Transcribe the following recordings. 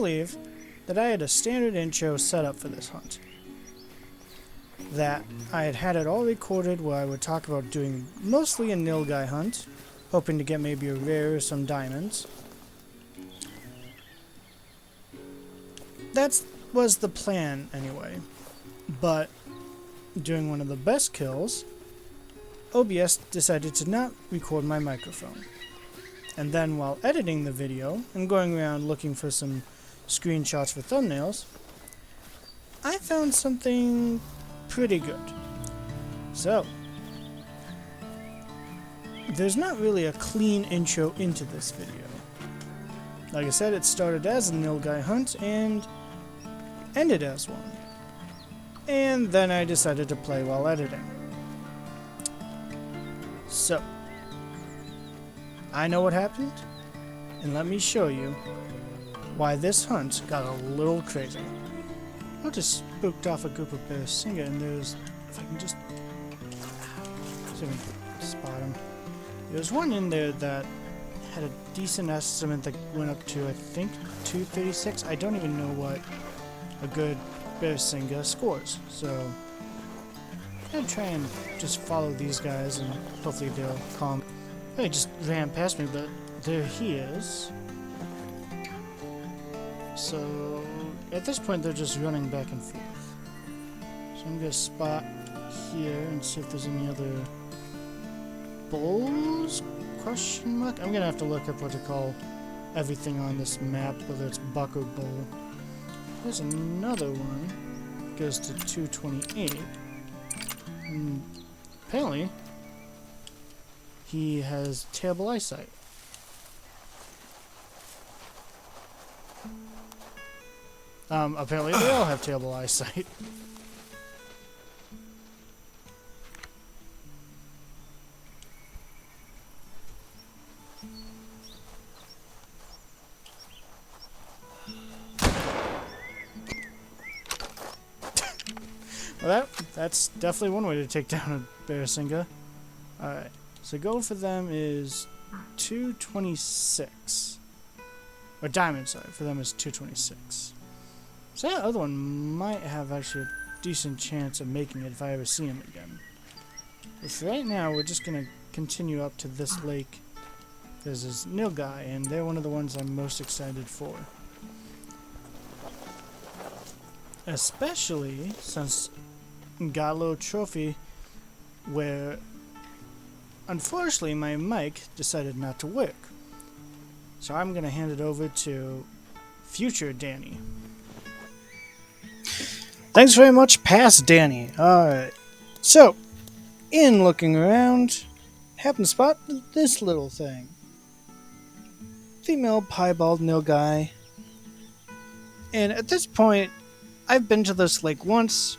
believe that I had a standard intro set up for this hunt. That I had it all recorded where I would talk about doing mostly a nilgai hunt, hoping to get maybe a rare or some diamonds. That was the plan anyway, but during one of the best kills, OBS decided to not record my microphone. And then while editing the video and going around looking for some screenshots for thumbnails, I found something pretty good. So, there's not really a clean intro into this video. Like I said, it started as a nilgai hunt and ended as one. And then I decided to play while editing. So, I know what happened, and let me show you why this hunt got a little crazy. I just spooked off a group of Barasinga, and there's, if I can just see if I can spot him. There's one in there that had a decent estimate that went up to, I think, 236. I don't even know what a good Barasinga scores, so I'm gonna try and just follow these guys, and hopefully they'll calm. He just ran past me, but there he is. So, at this point, they're just running back and forth. So I'm gonna spot here and see if there's any other bulls? Question mark? I'm gonna have to look up what to call everything on this map, whether it's buck or bull. There's another one. Goes to 228. And apparently, he has terrible eyesight. Apparently they all have terrible eyesight. Well, that's definitely one way to take down a Barasinga. Alright, so gold for them is 226. Or diamond, sorry, for them is 226. So that other one might have actually a decent chance of making it if I ever see him again. But for right now, we're just going to continue up to this lake. There's this nilgai, and they're one of the ones I'm most excited for. Especially since got a little trophy where unfortunately my mic decided not to work. So I'm going to hand it over to future Danny. Thanks very much, past Danny. Alright. So, in looking around, happened to spot this little thing. Female piebald nilgai. And at this point, I've been to this lake once.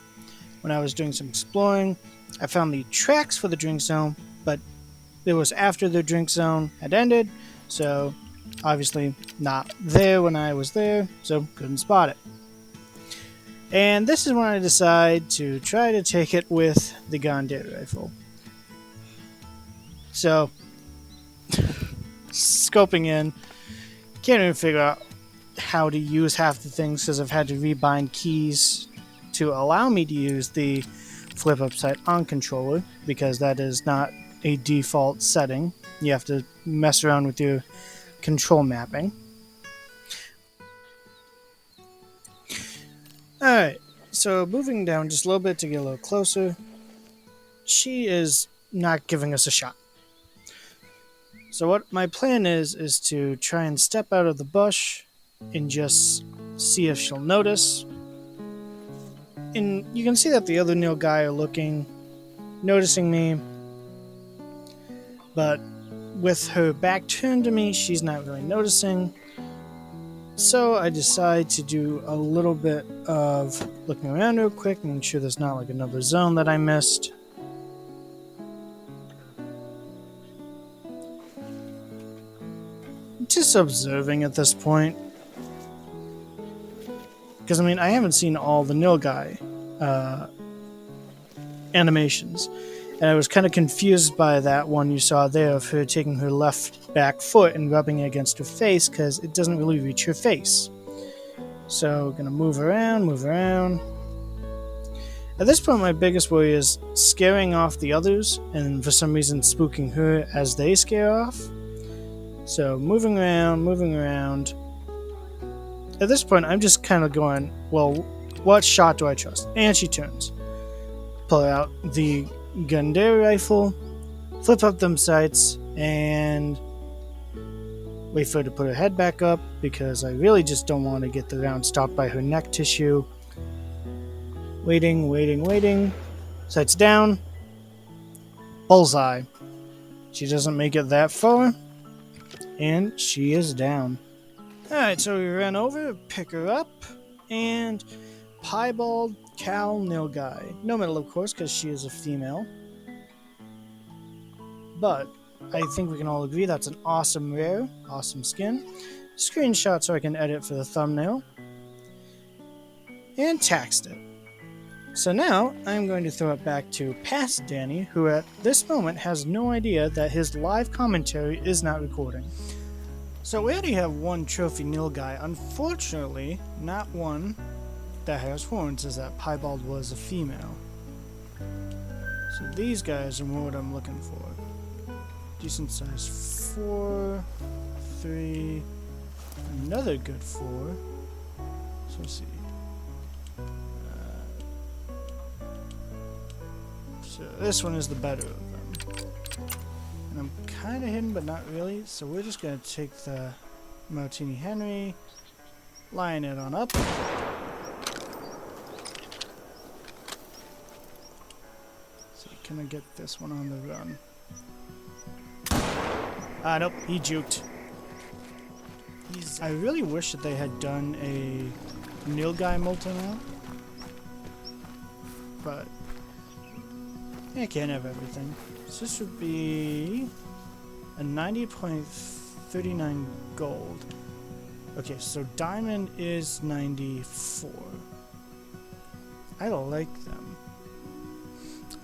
When I was doing some exploring, I found the tracks for the drink zone, but it was after the drink zone had ended, so obviously not there when I was there, so couldn't spot it. And this is when I decide to try to take it with the Gondar rifle. So, scoping in, can't even figure out how to use half the things because I've had to rebind keys to allow me to use the flip upside on controller, because that is not a default setting. You have to mess around with your control mapping. Alright, so moving down just a little bit to get a little closer. She is not giving us a shot. So what my plan is to try and step out of the bush and just see if she'll notice. And you can see that the other nilgai are noticing me, but with her back turned to me, she's not really noticing. So I decide to do a little bit of looking around real quick, making sure there's not like another zone that I missed. Just observing at this point. Because, I mean, I haven't seen all the nilgai animations. And I was kind of confused by that one you saw there of her taking her left back foot and rubbing it against her face, because it doesn't really reach her face. So, gonna move around, move around. At this point, my biggest worry is scaring off the others, and for some reason spooking her as they scare off. So, moving around, moving around. At this point, I'm just kind of going, well, what shot do I trust? And she turns. Pull out the Gundam rifle, flip up them sights, and wait for her to put her head back up, because I really just don't want to get the round stopped by her neck tissue. Waiting, waiting, waiting. Sights down. Bullseye. She doesn't make it that far, and she is down. Alright, so we ran over, pick her up, and piebald cow nilgai. No medal, of course, because she is a female. But I think we can all agree that's an awesome rare, awesome skin. Screenshot so I can edit for the thumbnail. And taxed it. So now, I'm going to throw it back to past Danny, who at this moment has no idea that his live commentary is not recording. So we already have one trophy nilgai, unfortunately, not one that has horns, as that piebald was a female. So these guys are more what I'm looking for. Decent size 4, 3, another good 4. So let's see. So this one is the better of them. And I'm kind of hidden, but not really. So we're just going to take the Martini Henry, line it on up. So can I get this one on the run? Ah, nope, he juked. I really wish that they had done a nilgai molten out. But I can't have everything. So this would be a 90.39 gold. Okay, so diamond is 94. I like them.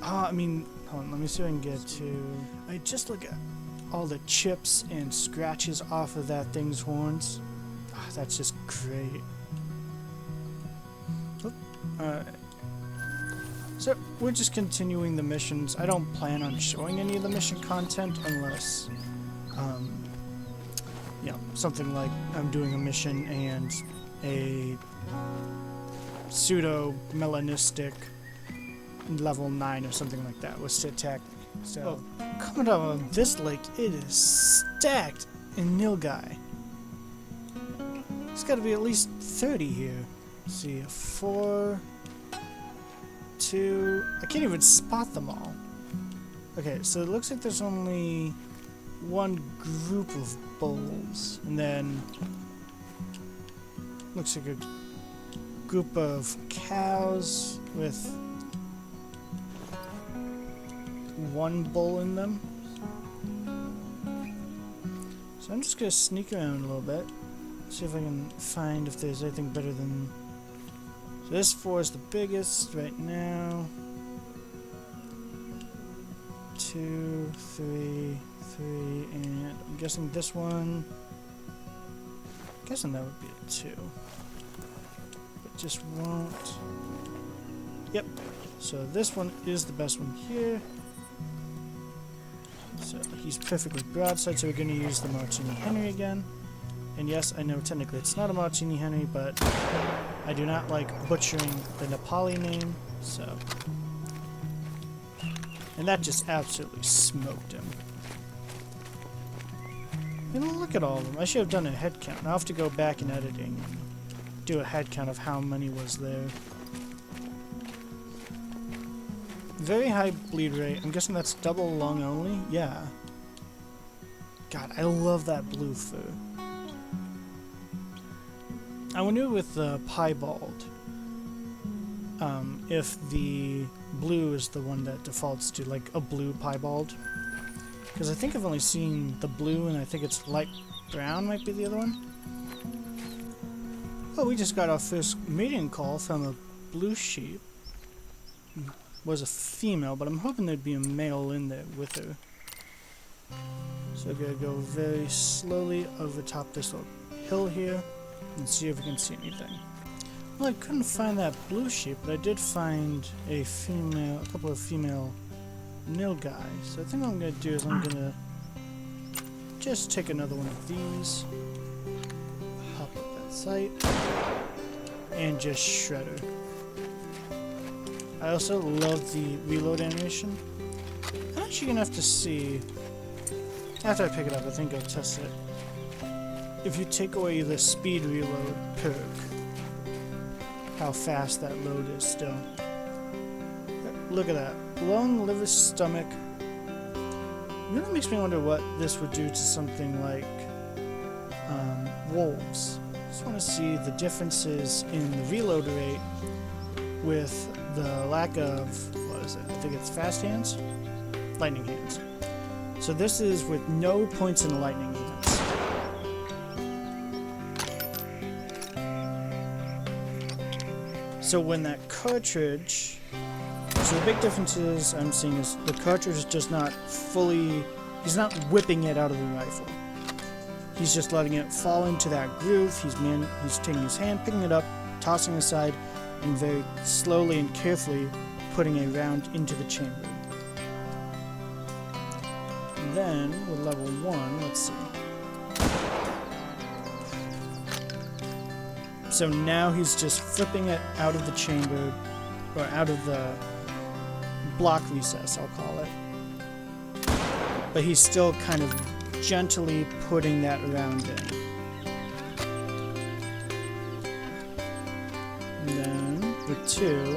I mean, hold on, let me see if I can get to... I just look at all the chips and scratches off of that thing's horns. That's just great. Alright. So, we're just continuing the missions. I don't plan on showing any of the mission content unless, you know, something like I'm doing a mission and a pseudo-melanistic level 9 or something like that was to attack. So, coming up on this lake, it is stacked in nilgai. It's gotta be at least 30 here. Let's see, 4... 2... I can't even spot them all. Okay, so it looks like there's only one group of bulls, and then looks like a group of cows with one bull in them. So I'm just gonna sneak around a little bit, see if I can find if there's anything better than... So this 4 is the biggest right now. 2, 3, 3, and I'm guessing this one. I'm guessing that would be a 2. But just won't. Yep. So this one is the best one here. So he's perfectly broadside, so we're going to use the Martini Henry again. And yes, I know technically it's not a Martini Henry, but I do not like butchering the Nepali name, so... And that just absolutely smoked him. And look at all of them. I should have done a head count. I'll have to go back in editing and do a head count of how many was there. Very high bleed rate. I'm guessing that's double lung only? Yeah. God, I love that blue fur. I wonder with the piebald, if the blue is the one that defaults to like a blue piebald. Because I think I've only seen the blue, and I think it's light brown might be the other one. Oh, we just got our first mating call from a blue sheep. Was a female, but I'm hoping there'd be a male in there with her. So I'm gonna go very slowly over top this little hill here and see if we can see anything. Well, I couldn't find that blue sheep, but I did find a couple of female nilgai. So I think what I'm gonna do is I'm gonna just take another one of these, pop up that site, and just shred her. I also love the reload animation. I'm actually gonna have to see, after I pick it up, I think I'll test it. If you take away the speed reload perk, how fast that load is still. Look at that. Lung, liver, stomach. It really makes me wonder what this would do to something like wolves. Just want to see the differences in the reload rate with the lack of, what is it? I think it's fast hands? Lightning hands. So this is with no points in the lightning hands. So when that cartridge, so the big differences I'm seeing is the cartridge is just not fully, he's not whipping it out of the rifle. He's just letting it fall into that groove. He's taking his hand, picking it up, tossing it aside, and very slowly and carefully putting a round into the chamber. And then with level 1, let's see. So now he's just flipping it out of the chamber, or out of the block recess, I'll call it. But he's still kind of gently putting that round in. And then with 2,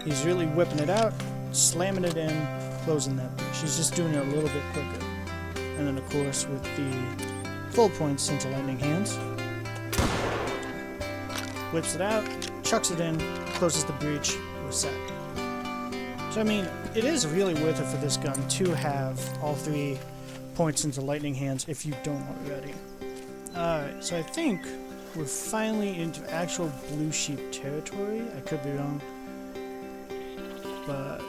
he's really whipping it out, slamming it in, closing that breach. He's just doing it a little bit quicker. And then of course with the full points into lightning hands. Whips it out, chucks it in, closes the breach, we're set. So I mean, it is really worth it for this gun to have all 3 points into lightning hands if you don't already. Alright, so I think we're finally into actual blue sheep territory. I could be wrong. But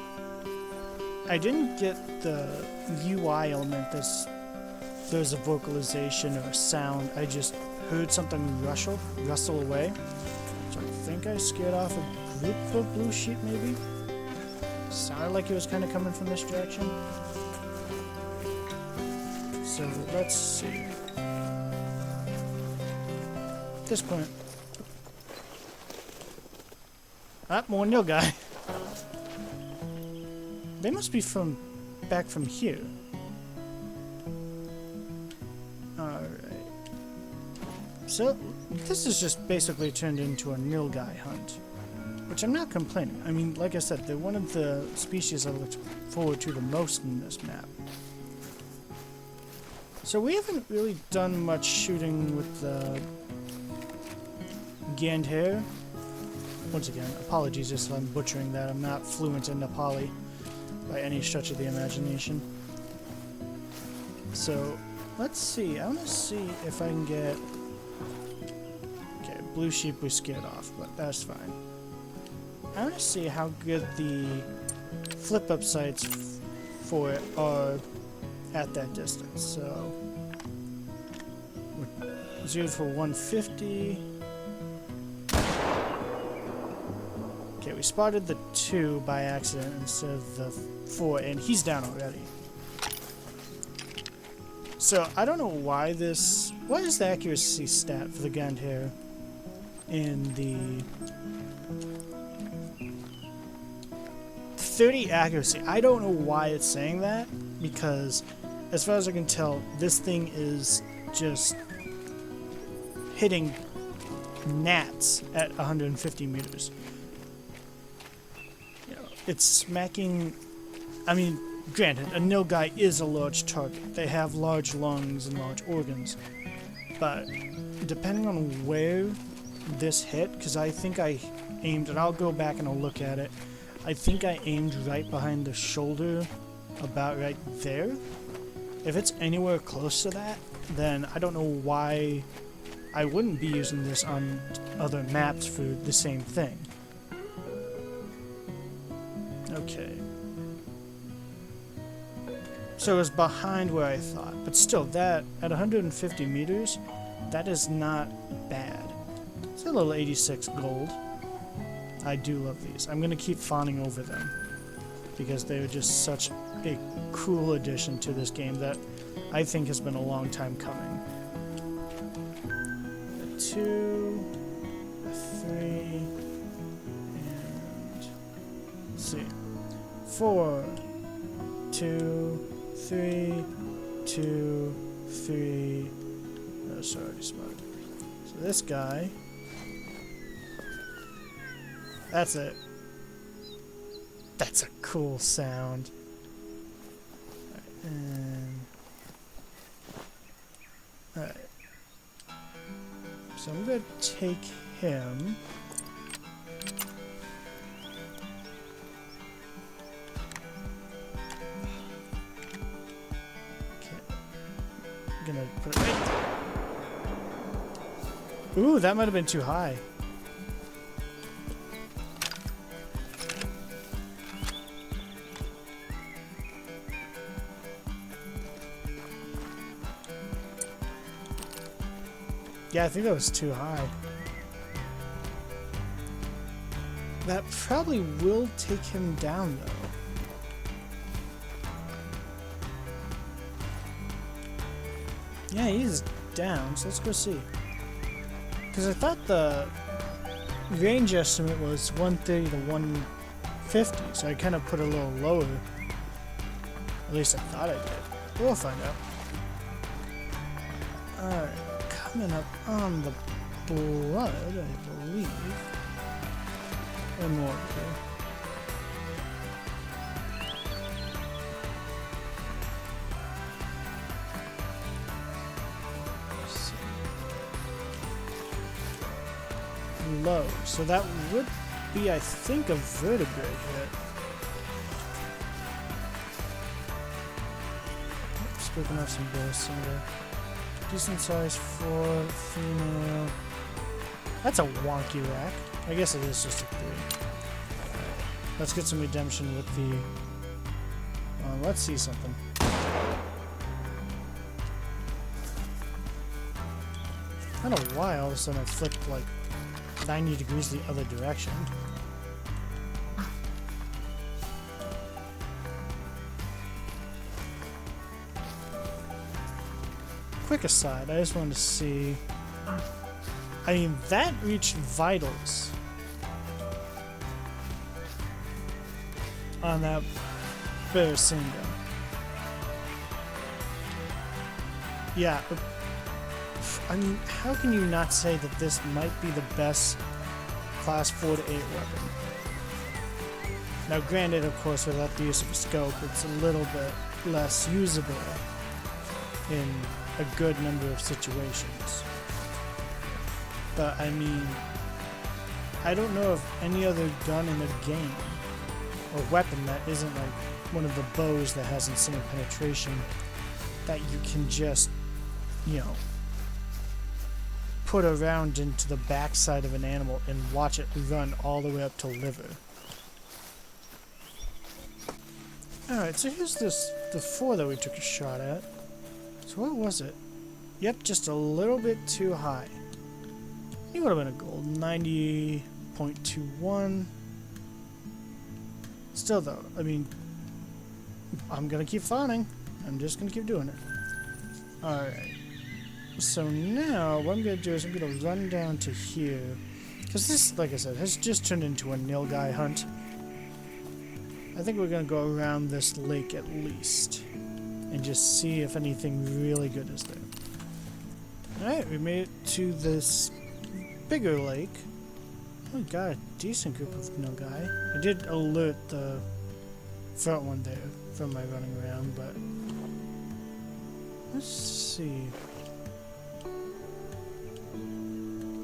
I didn't get the UI element there's a vocalization or a sound. I just heard something rustle away. So I think I scared off a group of blue sheep, maybe? Sounded like it was kind of coming from this direction. So let's see. At this point. Ah, more nilgai. They must be back from here. So, this is just basically turned into a nilgai hunt, which I'm not complaining. I mean, like I said, they're one of the species I looked forward to the most in this map. So we haven't really done much shooting with the Gandhar. Once again, apologies if I'm butchering that. I'm not fluent in Nepali by any stretch of the imagination. So, let's see. I want to see if I can get... Blue sheep we scared off, but that's fine. I want to see how good the flip-up sights for it are at that distance. So, we're zeroed for 150. Okay, we spotted the 2 by accident instead of the 4, and he's down already. So, I don't know why this... What is the accuracy stat for the Gandhar in the 30 accuracy? I don't know why it's saying that, because as far as I can tell, this thing is just hitting gnats at 150 meters. You know, it's smacking... I mean, granted, a nilgai is a large target. They have large lungs and large organs. But depending on where this hit, because I think I aimed, and I'll go back and I'll look at it, I think I aimed right behind the shoulder, about right there. If it's anywhere close to that, then I don't know why I wouldn't be using this on other maps for the same thing. Okay. So it was behind where I thought, but still, that, at 150 meters, that is not bad. It's a little 86 gold. I do love these. I'm going to keep fawning over them because they're just such a cool addition to this game that I think has been a long time coming. A 2, a 3, and let's see. 4, 2, 3, 2, 3. Oh, sorry, smart. So this guy. That's it. That's a cool sound. Alright. So I'm going to take him. Okay. I'm going to put it right there. Ooh, that might have been too high. Yeah, I think that was too high. That probably will take him down, though. Yeah, he's down, so let's go see. Because I thought the range estimate was 130 to 150, so I kind of put a little lower. At least I thought I did. We'll find out. Alright. Coming up on the blood, I believe. One more here. Low. So that would be, I think, a vertebrae hit. Spoken of some bursts in there. Decent size for female. That's a wonky rack. I guess it is just a 3. Let's get some redemption with the... let's see something. I don't know why all of a sudden I flipped like 90 degrees the other direction. Quick aside, I just wanted to see... I mean, that reached vitals on that Barasinga. Yeah, I mean, how can you not say that this might be the best class 4 to 8 weapon? Now granted, of course, without the use of a scope, it's a little bit less usable in a good number of situations. But I mean, I don't know of any other gun in the game or weapon that isn't like one of the bows that has insane penetration that you can just, you know, put a round into the backside of an animal and watch it run all the way up to liver. Alright, so here's the 4 that we took a shot at. So what was it? Yep, just a little bit too high. It would have been a gold. 90.21. Still though, I mean, I'm gonna keep fawning. I'm just gonna keep doing it. Alright. So now, what I'm gonna do is I'm gonna run down to here. Because this, like I said, has just turned into a nilgai hunt. I think we're gonna go around this lake at least. And just see if anything really good is there. Alright, we made it to this bigger lake. We got a decent group of nilgai. I did alert the front one there from my running around, but let's see.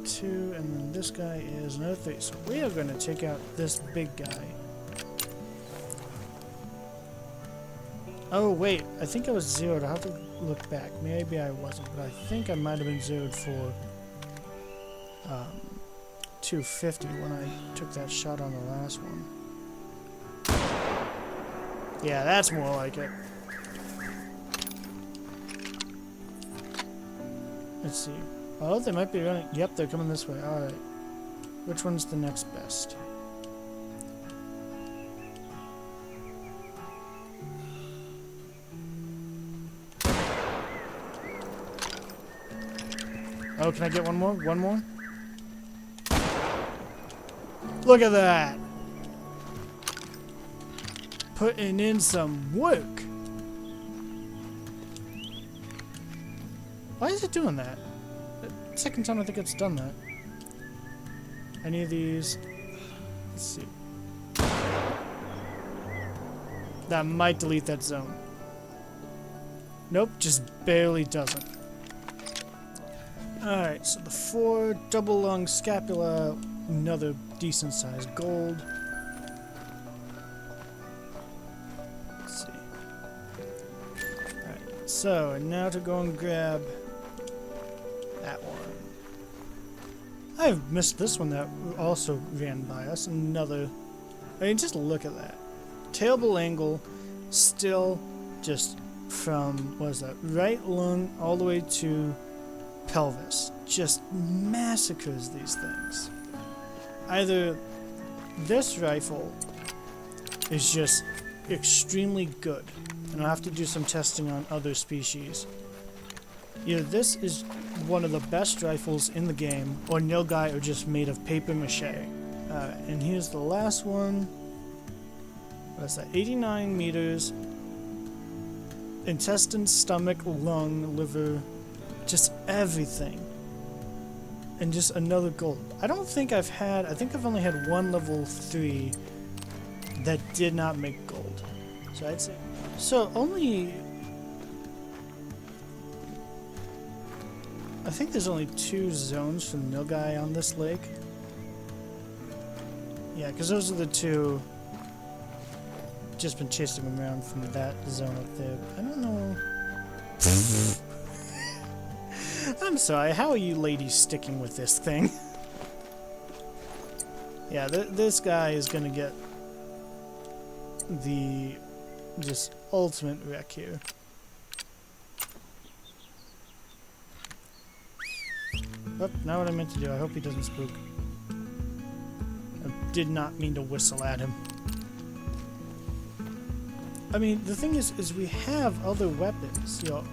2, and then this guy is another 3. So we are going to take out this big guy. Oh wait, I think I was zeroed. I'll have to look back. Maybe I wasn't, but I think I might have been zeroed for 250 when I took that shot on the last one. Yeah, that's more like it. Let's see. Oh, they might be running. Yep, they're coming this way. Alright. Which one's the next best? Oh, can I get one more? One more? Look at that! Putting in some work. Why is it doing that? Second time I think it's done that. Any of these? Let's see. That might delete that zone. Nope, just barely doesn't. Alright, so the 4 double lung scapula, another decent sized gold. Let's see. Alright, so now to go and grab that one. I've missed this one that also ran by us. Another. I mean, just look at that. Tailbone angle, still just from, what is that, right lung all the way to pelvis. Just massacres these things. Either this rifle is just extremely good, and I'll have to do some testing on other species. Either this is one of the best rifles in the game, or nilgai are just made of paper mache. And here's the last one. What's that? 89 meters. Intestine, stomach, lung, liver, just everything. And just another gold. I don't think I've had, I think I've only had one level 3 that did not make gold. So I'd say, so only, I think there's only 2 zones for nilgai on this lake. Yeah, because those are the 2. Just been chasing them around from that zone up there. I don't know. I'm sorry, how are you ladies sticking with this thing? Yeah, this guy is gonna get the just ultimate wreck here. Oh, not what I meant to do. I hope he doesn't spook. I did not mean to whistle at him. I mean, the thing is we have other weapons. You know,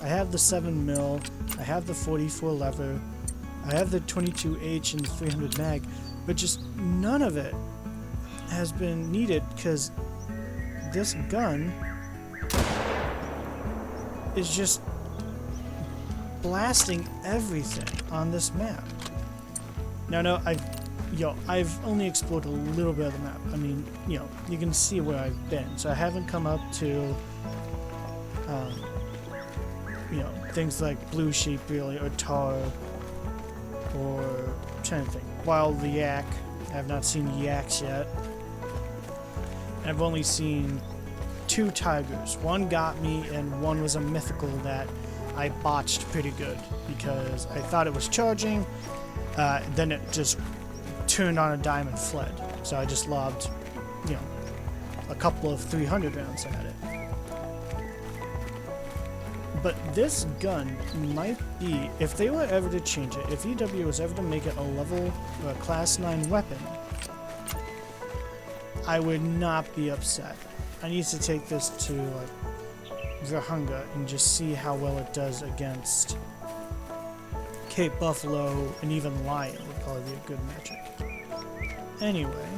I have the 7mm, I have the 44 lever, I have the 22H and the 300 mag, but just none of it has been needed because this gun is just blasting everything on this map. Now, no, I've only explored a little bit of the map. I mean, you know, you can see where I've been. So I haven't come up to, you know, things like Blue Sheep, really, or Tar, or, I'm trying to think, Wild the Yak. I have not seen yaks yet. I've only seen 2 tigers. One got me, and one was a mythical that I botched pretty good, because I thought it was charging, then it just turned on a dime and fled. So I just lobbed, you know, a couple of 300 rounds at it. But this gun might be, if they were ever to change it, if EW was ever to make it a level or a class 9 weapon, I would not be upset. I need to take this to like TheHunter and just see how well it does against Cape Buffalo and even Lion would probably be a good matchup. Anyway,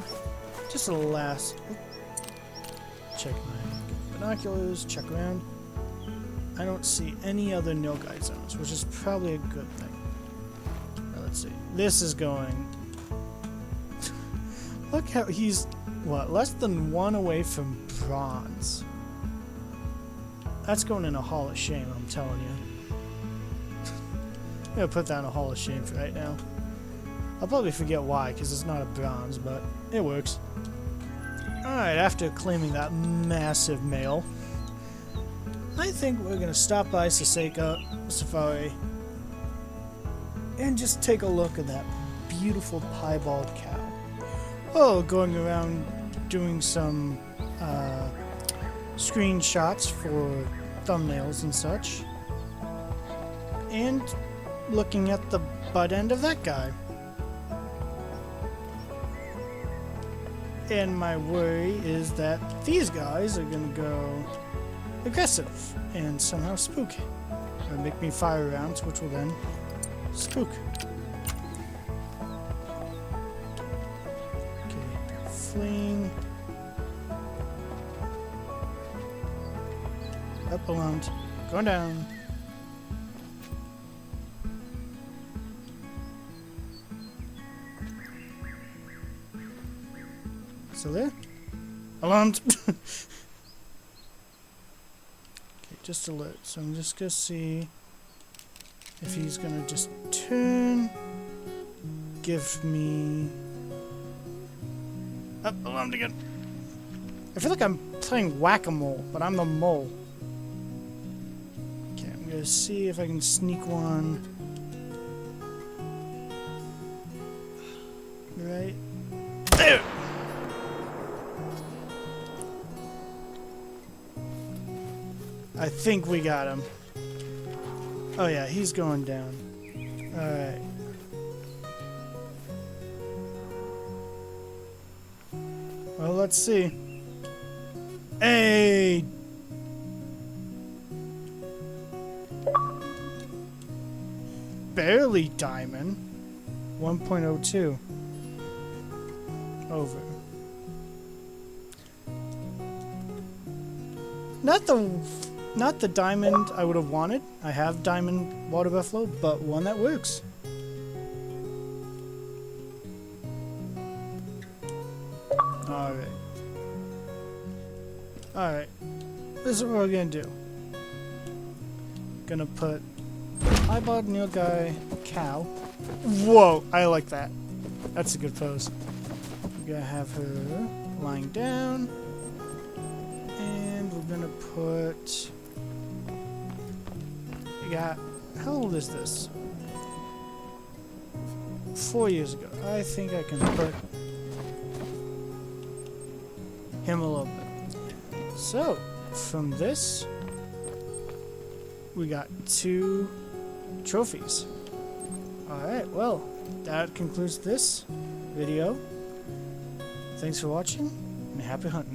just a last check my binoculars, check around. I don't see any other nilgai zones, which is probably a good thing. Now, let's see. This is going. Look how he's what, less than 1 away from bronze. That's going in a Hall of Shame, I'm telling you. I'm gonna put that in a Hall of Shame for right now. I'll probably forget why, because it's not a bronze, but it works. Alright, after claiming that massive male, I think we're gonna stop by Saseka Safari and just take a look at that beautiful piebald cow. Oh, going around doing some screenshots for thumbnails and such. And looking at the butt end of that guy. And my worry is that these guys are gonna go aggressive and somehow spook. Or make me fire rounds, which will then spook. Okay, fleeing. Up, alarmed. Going down. Still there? Alarmed! Okay, just alert. So I'm just gonna see if he's gonna just turn. Give me... Up, alarmed again. I feel like I'm playing whack-a-mole, but I'm the mole. Okay, I'm gonna see if I can sneak one. Right there! I think we got him. Oh yeah, he's going down. Alright. Well, let's see. Hey! Barely diamond. 1.02. Over. Not the diamond I would have wanted. I have diamond water buffalo, but one that works. Alright. Alright. This is what we're gonna do. Gonna put eyeball Neil guy cow. Whoa, I like that. That's a good pose. We're gonna have her lying down. And we're gonna put... How old is this? 4 years ago. I think I can put him a little bit. So, from this, we got 2 trophies. Alright, well, that concludes this video. Thanks for watching, and happy hunting.